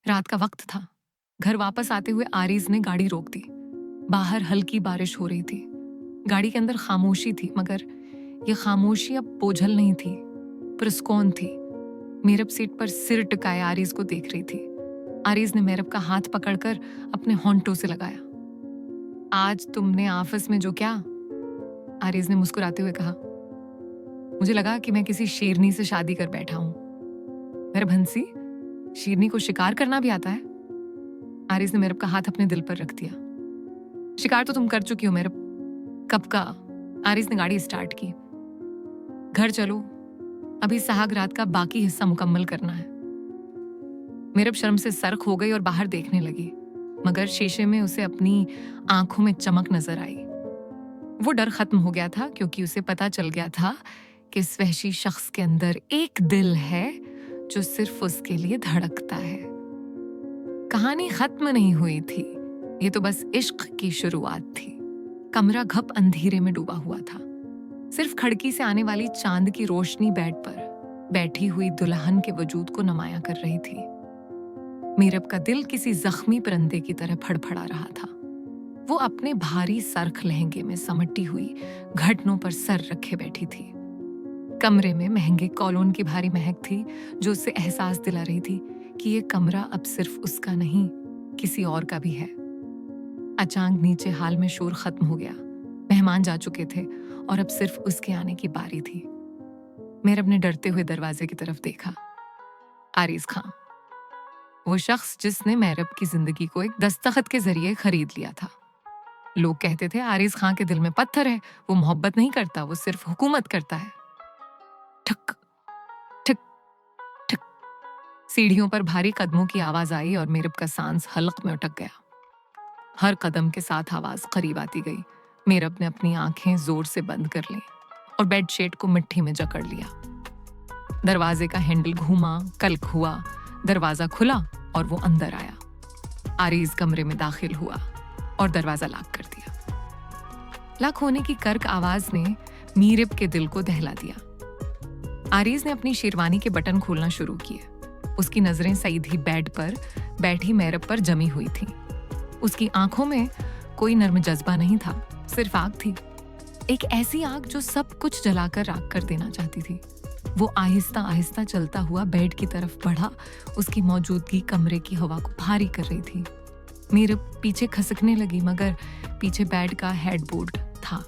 रात का वक्त था। घर वापस आते हुए आरीज ने गाड़ी रोक दी। बाहर हल्की बारिश हो रही थी। गाड़ी के अंदर खामोशी थी, मगर यह खामोशी अब बोझल नहीं थी, पुरस्कौन थी। मेरब सीट पर सिर टिकाए आरीज को देख रही थी। आरीज ने मेरब का हाथ पकड़कर अपने होंठों से लगाया। आज तुमने आफस में जो क्या? आरीज ने मुस्कुराते हुए कहा। मुझे लगा कि मैं किसी शेरनी से शादी कर बैठा हूं। मेरब हंसी, शेरनी को शिकार करना भी आता है? आरीज ने मेरब का हाथ अपने दिल पर रख दिया। शिकार तो तुम कर चुकी हो मेरब। कब का? आरीज ने गाड़ी स्टार्ट की। घर चलो, अभी सहाग रात का बाकी हिस्सा मुकम्मल करना है। मेरब शर्म से सर्क हो गई और बाहर देखने लगी, मगर शीशे में उसे अपनी आंखों में चमक नजर आई। वो डर खत्म हो गया था, क्योंकि उसे पता चल गया था कि इस वहशी शख्स के अंदर एक दिल है जो सिर्फ उसके लिए धड़कता है। कहानी खत्म नहीं हुई थी, ये तो बस इश्क की शुरुआत थी। कमरा घप अंधेरे में डूबा हुआ था। सिर्फ खिड़की से आने वाली चांद की रोशनी बेड पर बैठी हुई दुल्हन के वजूद को नुमाया कर रही थी। मेरब का दिल किसी जख्मी परिंदे की तरह फड़फड़ा रहा था। वो अपने भारी सरख लहंगे में समटी हुई घुटनों पर सर रखे बैठी थी। कमरे में महंगे कॉलोन की भारी महक थी, जो उसे एहसास दिला रही थी कि ये कमरा अब सिर्फ उसका नहीं, किसी और का भी है। अचानक नीचे हाल में शोर खत्म हो गया। मेहमान जा चुके थे और अब सिर्फ उसके आने की बारी थी। मेरब ने डरते हुए दरवाजे की तरफ देखा। आरीज खां, वो शख्स जिसने मेरब की जिंदगी को एक दस्तखत के जरिए खरीद लिया था। लोग कहते थे आरीज खां के दिल में पत्थर है, वो मोहब्बत नहीं करता, वो सिर्फ हुकूमत करता है। ठक ठक ठक, सीढ़ियों पर भारी कदमों की आवाज आई और मेरब का सांस हलक में अटक गया। हर कदम के साथ आवाज करीब आती गई। मेरब ने अपनी आंखें जोर से बंद कर ली और बेडशीट को मिट्टी में जकड़ लिया। दरवाजे का हैंडल घूमा, कल्क हुआ, दरवाजा खुला और वो अंदर आया। आरीज कमरे में दाखिल हुआ और दरवाजा लॉक कर दिया। लॉक होने की कर्क आवाज ने मेरब के दिल को दहला दिया। आरीज ने अपनी शेरवानी के बटन खोलना शुरू किए। उसकी नजरें सीधी बेड पर बैठी मेरब पर जमी हुई थीं। उसकी आंखों में कोई नर्म जज्बा नहीं था, सिर्फ आग थी। एक ऐसी आग जो सब कुछ जलाकर राख कर देना चाहती थी। वो आहिस्ता आहिस्ता चलता हुआ बेड की तरफ बढ़ा। उसकी मौजूदगी कमरे की हवा को भारी कर रही थी। मेरब पीछे खसकने लगी, मगर पीछे बेड का हेडबोर्ड था।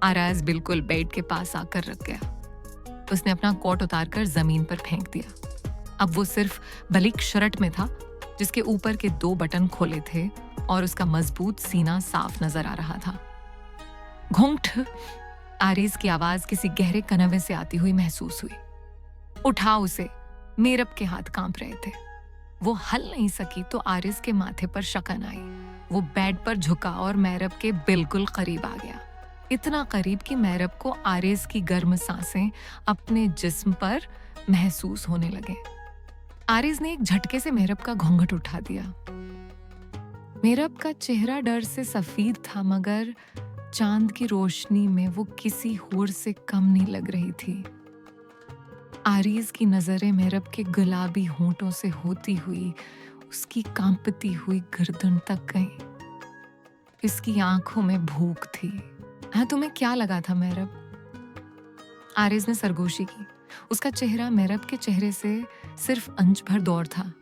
आराज बिल्कुल बेड के पास आकर रख गया। उसने अपना कोट उतारकर जमीन पर फेंक दिया। अब वो सिर्फ बलीक शर्ट में था, जिसके ऊपर के 2 बटन खोले थे और उसका मजबूत सीना साफ नजर आ रहा था। घूंघट, आरीज की आवाज किसी गहरे कनवे से आती हुई महसूस हुई। उठा उसे। मेरब के हाथ कांप रहे थे। वो हल नहीं सकी तो आरीज के माथे पर शकन आई। वो बेड पर झुका और मेरब के बिल्कुल करीब आ गया, इतना करीब कि मेरब को आरीज की गर्म सांसें अपने जिस्म पर महसूस होने लगे। आरीज ने एक झटके से मेरब का घूंघट उठा दिया। मेरब का चेहरा डर से सफेद था, मगर चांद की रोशनी में वो किसी हूर से कम नहीं लग रही थी। आरीज की नजरें मेरब के गुलाबी होंठों से होती हुई उसकी कांपती हुई गर्दन तक गईं। इसकी आंखों में भूख थी। हाँ, तुम्हें क्या लगा था मेरब? आरीज ने सरगोशी की। उसका चेहरा मेरब के चेहरे से सिर्फ अंश भर दूर था।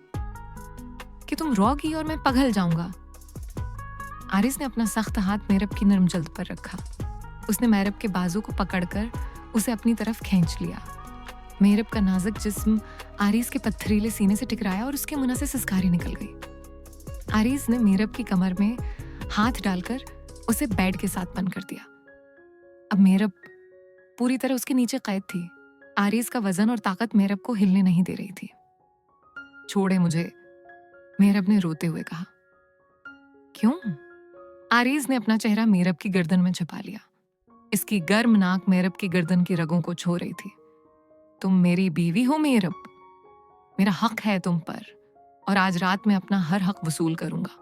कि तुम रोगी और मैं पिघल जाऊंगा। आरीज ने अपना सख्त हाथ मेरब की नरम जल्द पर रखा। उसने मेरब के बाजू को पकड़कर उसे अपनी तरफ खींच लिया। मेरब का नाजुक जिस्म आरीज के पत्थरीले सीने से टकराया और उसके मुंह से सिसकारी निकल गई। आरीज ने मेरब की कमर में हाथ डालकर उसे बेड के साथ बंद कर दिया। अब मेरब पूरी तरह उसके नीचे कैद थी। आरीज का वजन और ताकत मेरब को हिलने नहीं दे रही थी। छोड़े मुझे, मेरब ने रोते हुए कहा। क्यों? आरीज ने अपना चेहरा मेरब की गर्दन में छुपा लिया। इसकी गर्म नाक मेरब की गर्दन की रगों को छू रही थी। तुम मेरी बीवी हो मेरब, मेरा हक है तुम पर, और आज रात में अपना हर हक वसूल करूंगा।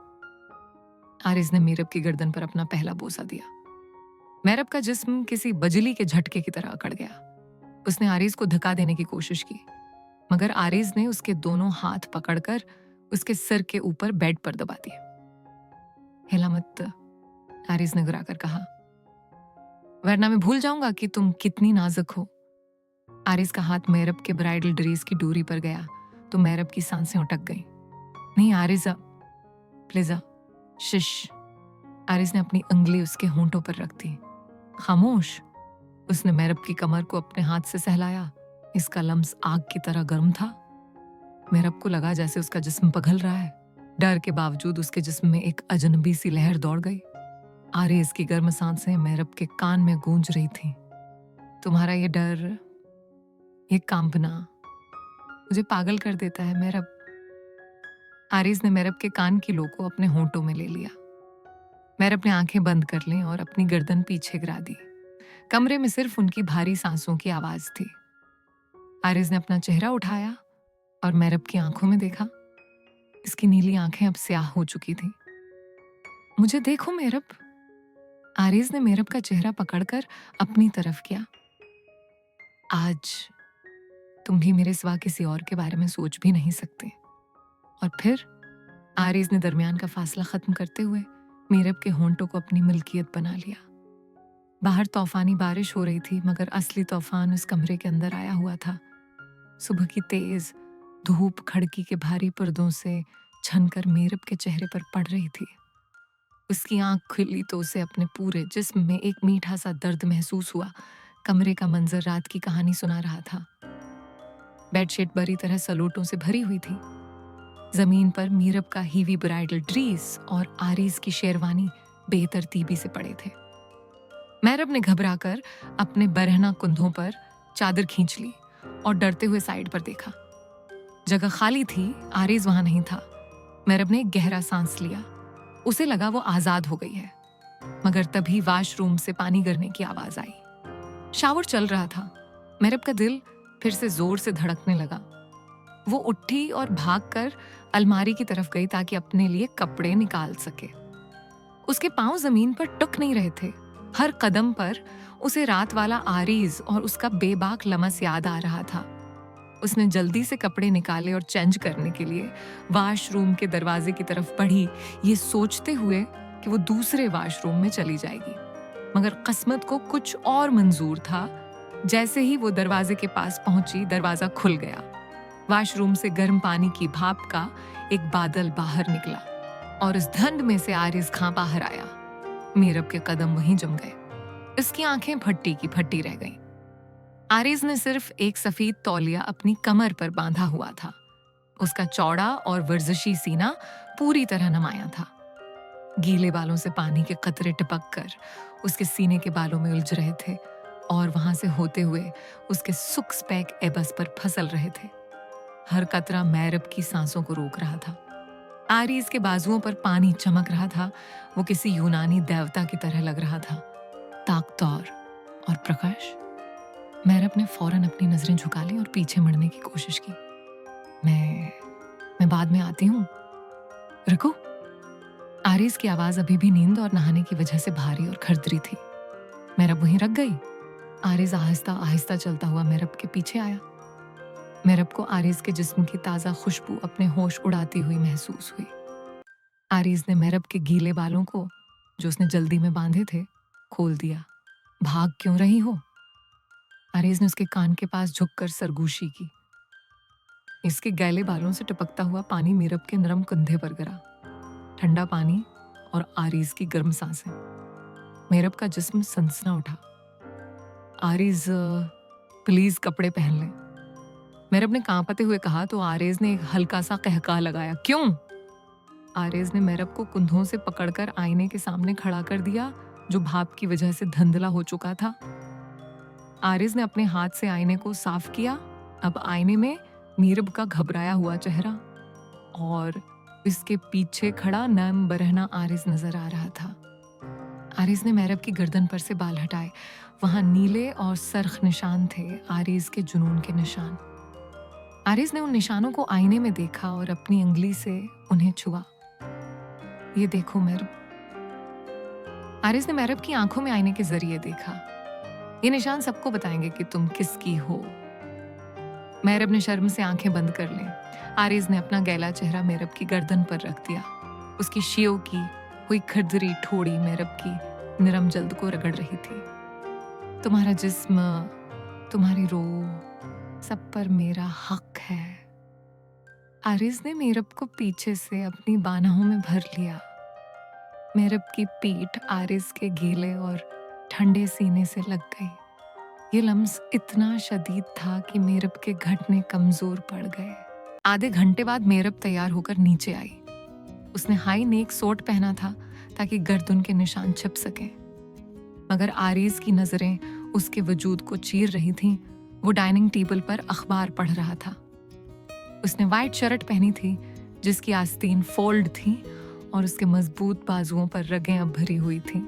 आरीज ने मेरब की गर्दन पर अपना पहला बोसा दिया। मेरब का जिस्म किसी बजली के झटके की तरह अकड़ गया। उसने आरीज को धक्का देने की कोशिश की, मगर आरीज ने उसके दोनों हाथ पकड़कर उसके सिर के ऊपर बेड पर दबा दिया। हिला मत, आरिज ने घुराकर कहा, वरना मैं भूल जाऊंगा कि तुम कितनी नाजुक हो। आरिज का हाथ मेहरब के ब्राइडल ड्रेस की डोरी पर गया तो मेहरब की सांसें अटक गईं। नहीं आरिजा, प्लीज शिश। आरिज ने अपनी उंगली उसके होंठों पर रख दी। खामोश। उसने मेहरब की कमर को अपने हाथ से सहलाया। इसका लम्स आग की तरह गर्म था। मेहरब को लगा जैसे उसका जिस्म पिघल रहा है। डर के बावजूद उसके जिस्म में एक अजनबी सी लहर दौड़ गई। आरिज की गर्म सांसें मेहरब के कान में गूंज रही थीं। तुम्हारा ये डर, ये कांपना मुझे पागल कर देता है मेहरब। आरिज ने मेहरब के कान की लो को अपने होंठों में ले लिया। मेहरब ने आंखें बंद कर लीं और अपनी गर्दन पीछे गिरा दी। कमरे में सिर्फ उनकी भारी सांसों की आवाज थी। आरिज ने अपना चेहरा उठाया और मेहरब की आंखों में देखा। इसकी नीली आंखें अब स्याह हो चुकी थीं। मुझे देखो मेहरब। आरिज ने मेहरब का चेहरा पकड़कर अपनी तरफ किया। आज तुम भी मेरे सिवा किसी और के बारे में सोच भी नहीं सकते। और फिर आरिज ने दरमियान का फासला खत्म करते हुए मेहरब के होंठों को अपनी मिल्कियत बना लिया। बाहर तूफानी बारिश हो रही थी, मगर असली तूफान उस कमरे के अंदर आया हुआ था। सुबह की तेज धूप खिड़की के भारी पर्दों से छनकर मेहरब के चेहरे पर पड़ रही थी। उसकी आंख खुली तो उसे अपने पूरे जिस्म में एक मीठा सा दर्द महसूस हुआ। कमरे का मंजर रात की कहानी सुना रहा था। बेडशीट बुरी तरह सलोटों से भरी हुई थी। जमीन पर मेहरब का हीवी ब्राइडल ड्रेस और आरिज की शेरवानी बेतरतीबी से पड़े थे। मेहरब ने घबराकर अपने बरहना कुंधों पर चादर खींच ली और डरते हुए साइड पर देखा। जगह खाली थी, आरिज वहां नहीं था। मेहरब ने एक गहरा सांस लिया। उसे लगा वो आजाद हो गई है, मगर तभी वॉशरूम से पानी गिरने की आवाज आई। शावर चल रहा था। मेहरब का दिल फिर से जोर से धड़कने लगा। वो उठी और भागकर अलमारी की तरफ गई ताकि अपने लिए कपड़े निकाल सके। उसके पांव जमीन पर टुक नहीं रहे थे। हर कदम पर उसे रात वाला आरिज और उसका बेबाक लमस याद आ रहा था। उसने जल्दी से कपड़े निकाले और चेंज करने के लिए वॉशरूम के दरवाजे की तरफ बढ़ी, ये सोचते हुए कि वो दूसरे वॉशरूम में चली जाएगी। मगर किस्मत को कुछ और मंजूर था। जैसे ही वो दरवाजे के पास पहुंची, दरवाजा खुल गया। वॉशरूम से गर्म पानी की भाप का एक बादल बाहर निकला और इस धुंध में से आरिज खां बाहर आया। मेहरब के कदम वहीं जम गए। इसकी आंखें फट्टी की फट्टी रह गईं। आरिज ने सिर्फ एक सफेद तौलिया अपनी कमर पर बांधा हुआ था। उसका चौड़ा और वर्जिशी सीना पूरी तरह नमाया था। गीले बालों से पानी के कतरे टिपक कर उसके सीने के बालों में उलझ रहे थे और वहां से होते हुए उसके सुक्स पैक एबस पर फंसल रहे थे। हर कतरा मेहरब की सांसों को रोक रहा था। आरिज के बाजुओं पर पानी चमक रहा था। वो किसी यूनानी देवता की तरह लग रहा था, ताकतवर और प्रकाश। मेहरब ने फौरन अपनी नजरें झुका ली और पीछे मुड़ने की कोशिश की। मैं बाद में आती हूँ, रुको। आरिज की आवाज अभी भी नींद और नहाने की वजह से भारी और खरदरी थी। मेहरब वहीं रख गई। आरिज आहिस्ता आहिस्ता चलता हुआ मेहरब के पीछे आया। मेहरब को आरिज के जिस्म की ताजा खुशबू अपने होश उड़ाती हुई महसूस हुई। आरिज ने मेहरब के गीले बालों को, जो उसने जल्दी में बांधे थे, खोल दिया। भाग क्यों रही हो? आरिज ने उसके कान के पास झुककर सरगोशी की। इसके गैले बालों से टपकता हुआ पानी मेहरब के नरम कंधे पर गिरा। ठंडा पानी और आरिज की गर्म सांसें। मेहरब का जिस्म सनसना उठा। आरिज, प्लीज कपड़े पहन ले, मेहरब ने कांपते हुए कहा तो आरिज ने एक हल्का सा कहका लगाया। क्यों? आरिज ने मेहरब को कुंधों से पकड़कर आईने के सामने खड़ा कर दिया, जो भाप की वजह से धुंधला हो चुका था। आरिज ने अपने हाथ से आईने को साफ किया। अब आईने में मेहरब का घबराया हुआ चेहरा और इसके पीछे खड़ा नम बरहना आरिज नजर आ रहा था। आरिज ने मेहरब की गर्दन पर से बाल हटाए। वहां नीले और सरख निशान थे, आरिज के जुनून के निशान। आरिज ने उन निशानों को आईने में देखा और अपनी उंगली से उन्हें छुआ। ये देखो मेहरब। आरिज ने मेहरब की आंखों में आईने के जरिए देखा। ये निशान सबको बताएंगे कि तुम किसकी हो। मेहरब ने शर्म से आंखें बंद कर ली। आरिज ने अपना गैला चेहरा मेहरब की गर्दन पर रख दिया। उसकी शियो की हुई खरदरी ठोड़ी मेहरब की नरम जल्द को रगड़ रही थी। तुम्हारा जिस्म, तुम्हारी रूह, सब पर मेरा हक है। आरिज ने मेहरब को पीछे से अपनी बाहों में भर लिया। मेहरब की पीठ आरिज के गीले और ठंडे सीने से लग गई। ये लम्स इतना शदीद था कि मेहरब के घुटने कमजोर पड़ गए। आधे घंटे बाद मेहरब तैयार होकर नीचे आई। उसने हाई नेक सूट पहना था ताकि गर्दन के निशान छिप सके, मगर आरिज की नजरें उसके वजूद को चीर रही थीं। वो डाइनिंग टेबल पर अखबार पढ़ रहा था। उसने वाइट शर्ट पहनी थी जिसकी आस्तीन फोल्ड थी और उसके मजबूत बाजुओं पर रगें अब भरी हुई थीं।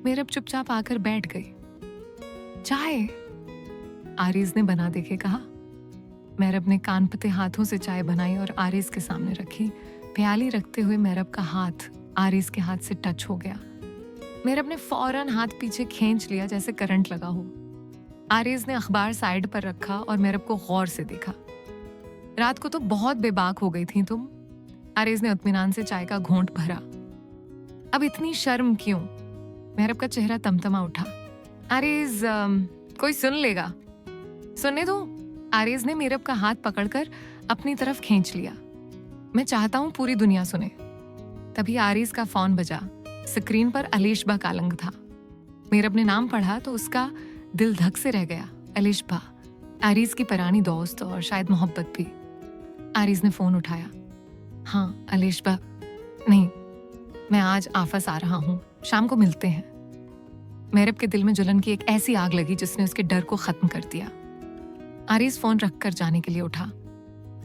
मेहरब चुपचाप आकर बैठ गई। चाय, आरिज ने बना दे के कहा। मेहरब ने कानपते हाथों से चाय बनाई और आरिज के सामने रखी। प्याली रखते हुए मेहरब का हाथ आरिज के हाथ से टच हो गया। मेहरब ने फौरन हाथ पीछे खींच लिया जैसे करंट लगा हो। आरिज ने अखबार साइड पर रखा और मेहरब को गौर से देखा। रात को तो बहुत बेबाक हो गई थी तुम। आरिज ने इत्मीनान से चाय का घूंट भरा। अब इतनी शर्म क्यों? मेहरब का चेहरा तमतमा उठा। आरिज, कोई सुन लेगा, सुनने दो। आरिज ने मेहरब का हाथ पकड़कर अपनी तरफ खींच लिया। मैं चाहता हूं पूरी दुनिया सुने। तभी आरिज का फोन बजा। स्क्रीन पर अलीशबा कालंग था। मेहरब ने नाम पढ़ा तो उसका दिल धक से रह गया। अलीशबा, आरिज की पुरानी दोस्त और शायद मोहब्बत भी। आरिज ने फोन उठाया। हाँ अलीशबा, नहीं, मैं आज आफस आ रहा हूँ, शाम को मिलते हैं। मेहरब के दिल में जलन की एक ऐसी आग लगी जिसने उसके डर को खत्म कर दिया। आरिज फोन रखकर जाने के लिए उठा।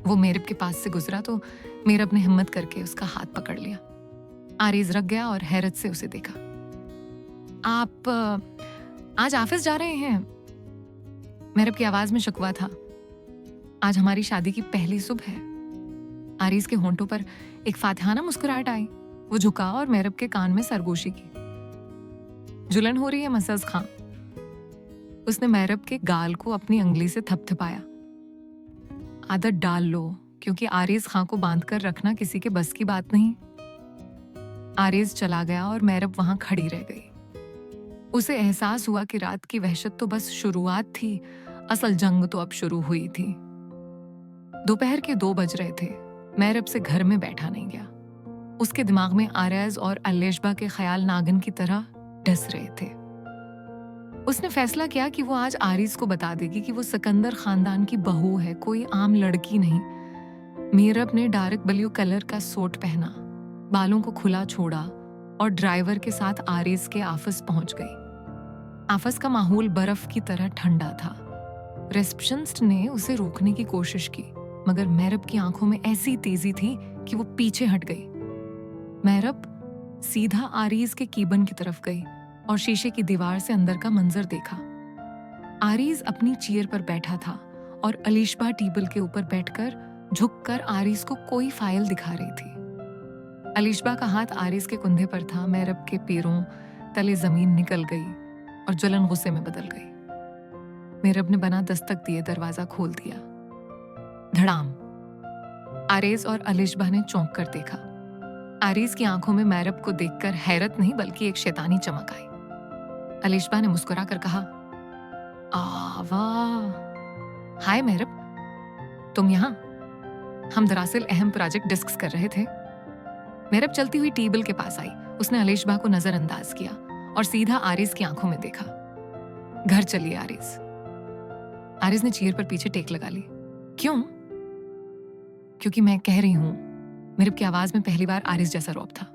वो मेहरब के पास से गुजरा तो मेहरब ने हिम्मत करके उसका हाथ पकड़ लिया। आरिज रख गया और हैरत से उसे देखा। आप आज ऑफिस जा रहे हैं? मेहरब की आवाज में शिकवा था। आज हमारी शादी की पहली सुबह है। आरिज के होंठों पर एक फातिहाना मुस्कुराहट आई। वो झुका और मेहरब के कान में सरगोशी की। जुलन हो रही है मसज खां। उसने मेहरब के गाल को अपनी अंगली से थपथपाया। आदत डाल लो, क्योंकि आरिज खां को बांधकर रखना किसी के बस की बात नहीं। आरिज चला गया और मेहरब वहां खड़ी रह गई। उसे एहसास हुआ कि रात की वहशत तो बस शुरुआत थी, असल जंग तो अब शुरू हुई थी। दोपहर के 2 बज रहे थे। मेहरब से घर में बैठा नहीं गया। उसके दिमाग में आरिज और अलीशबा के ख्याल नागिन की तरह डस रहे थे। उसने फैसला किया कि वो आज आरिज को बता देगी कि वो सिकंदर खानदान की बहू है, कोई आम लड़की नहीं। मेहरब ने डार्क ब्लू कलर का सूट पहना, बालों को खुला छोड़ा और ड्राइवर के साथ आरिज के ऑफिस पहुंच गई। ऑफिस का माहौल बर्फ की तरह ठंडा था। रिसेप्शनिस्ट ने उसे रोकने की कोशिश की, मगर मेहरब की आंखों में ऐसी तेजी थी कि वो पीछे हट गई। मेहरब सीधा आरिज के कीबन की तरफ गई और शीशे की दीवार से अंदर का मंजर देखा। आरिज अपनी चेयर पर बैठा था और अलीशबा टेबल के ऊपर बैठकर झुककर आरिज को कोई फाइल दिखा रही थी। अलीशबा का हाथ आरिज के कंधे पर था। मेहरब के पैरों तले जमीन निकल गई और जलन गुस्से में बदल गई। मेहरब ने बिना दस्तक दिए दरवाजा खोल दिया। धड़ाम। आरिज और अलीशबा ने चौंक कर देखा। आरिज की आंखों में मेहरब को देखकर हैरत नहीं बल्कि एक शैतानी चमक आई। अलीशबा ने मुस्कुरा कर कहा, वाह, हाय मेहरब, तुम यहाँ? हम दरअसल अहम प्रोजेक्ट डिस्कस कर रहे थे। मेहरब चलती हुई टेबल के पास आई। उसने अलीशबा को नजरअंदाज किया और सीधा आरिज की आंखों में देखा। घर चलिए आरिज। आरिज ने चेयर पर पीछे टेक लगा ली। क्यों? क्योंकि मैं कह रही हूं। मेहरब की आवाज में पहली बार आरिज जैसा रौब था।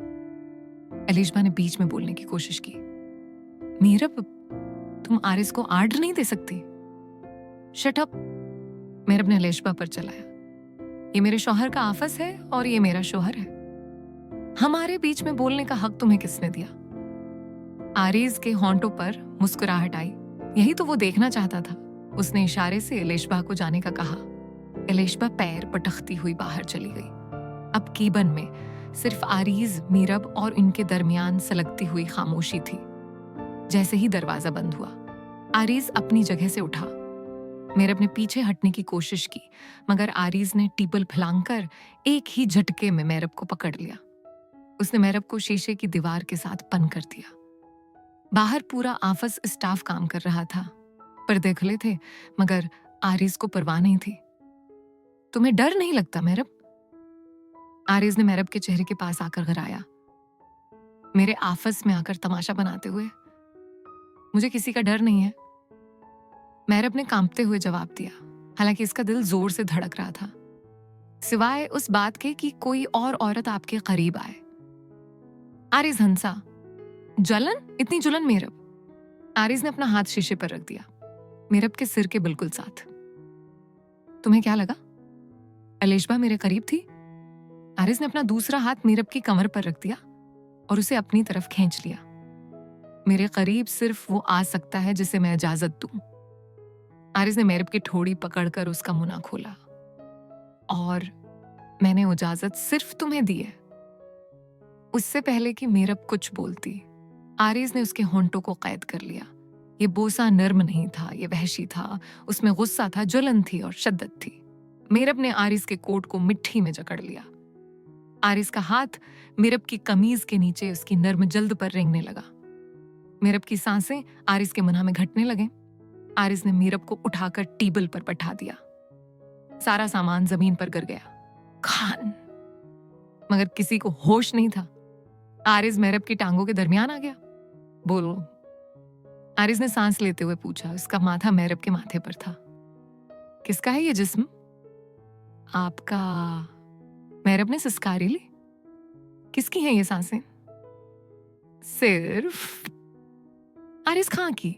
अलीशबा ने बीच में बोलने की कोशिश की। मेहरब, तुम आरिज को आर्डर नहीं दे सकती। Shut up. मेहरब ने अलीशबा पर चलाया। ये मेरे शौहर का ऑफिस है और ये मेरा शौहर है। हमारे बीच में बोलने का हक तुम्हें किसने दिया? आरिज के होंठों पर मुस्कुराहट आई। यही तो वो देखना चाहता था। उसने इशारे से अलीशबा को जाने का कहा। अलीशबा पैर पटकती हुई बाहर चली गई। अब कीबन में सिर्फ आरिज, मेहरब और इनके दरमियान सलगती हुई खामोशी थी। जैसे ही दरवाजा बंद हुआ, आरिज अपनी जगह से उठा। मेरब ने पीछे हटने की कोशिश की, मगर आरीज ने टीबल फैलाकर एक ही झटके में मेरब को पकड़ लिया। उसने मेरब को शीशे की दीवार के साथ बंद कर दिया। बाहर पूरा ऑफिस स्टाफ काम कर रहा था। पर्दे खुले थे, मगर आरीज को परवाह नहीं थी। तुम्हें डर नहीं लगता मेरब? आरीज ने मेरब के चेहरे के पास आकर घराया, मेरे ऑफिस में आकर तमाशा बनाते हुए। मुझे किसी का डर नहीं है, मेरब ने कांपते हुए जवाब दिया, हालांकि इसका दिल जोर से धड़क रहा था, सिवाय उस बात के कि कोई और औरत आपके करीब आए। आरिज हंसा। जलन? इतनी जुलन मेरब? आरिज ने अपना हाथ शीशे पर रख दिया, मेरब के सिर के बिल्कुल साथ। तुम्हें क्या लगा? अलेशबा मेरे करीब थी? आरिज ने अपना दूसरा हाथ मेरब की कमर पर रख दिया और उसे अपनी तरफ खींच लिया। मेरे करीब सिर्फ वो आ सकता है जिसे मैं इजाजत दूं। आरिज ने मेरब की ठोड़ी पकड़कर उसका मुंह खोला। और मैंने इजाजत सिर्फ तुम्हें दी है। उससे पहले कि मेरब कुछ बोलती, आरिज ने उसके होंठों को कैद कर लिया। ये बोसा नर्म नहीं था, ये वहशी था। उसमें गुस्सा था, जलन थी और शिद्दत थी। मेरब ने आरिज के कोट को मिट्टी में जकड़ लिया। आरिज का हाथ मेरब की कमीज के नीचे उसकी नर्म जल्द पर रेंगने लगा। मेरब की सांसें आरिज के मुंह में घटने लगे। आरिज ने मेरब को उठाकर टेबल पर बैठा दिया। सारा सामान जमीन पर गिर गया। खान! मगर किसी को होश नहीं था। आरिज मेरब की टांगों के दरमियान आ गया। बोलो, आरिज ने सांस लेते हुए पूछा। उसका माथा मेरब के माथे पर था। किसका है ये जिस्म? आपका। मेरब ने सिसकारी ली। किसकी हैं ये सांसें? सिर्फ आरिज खां की।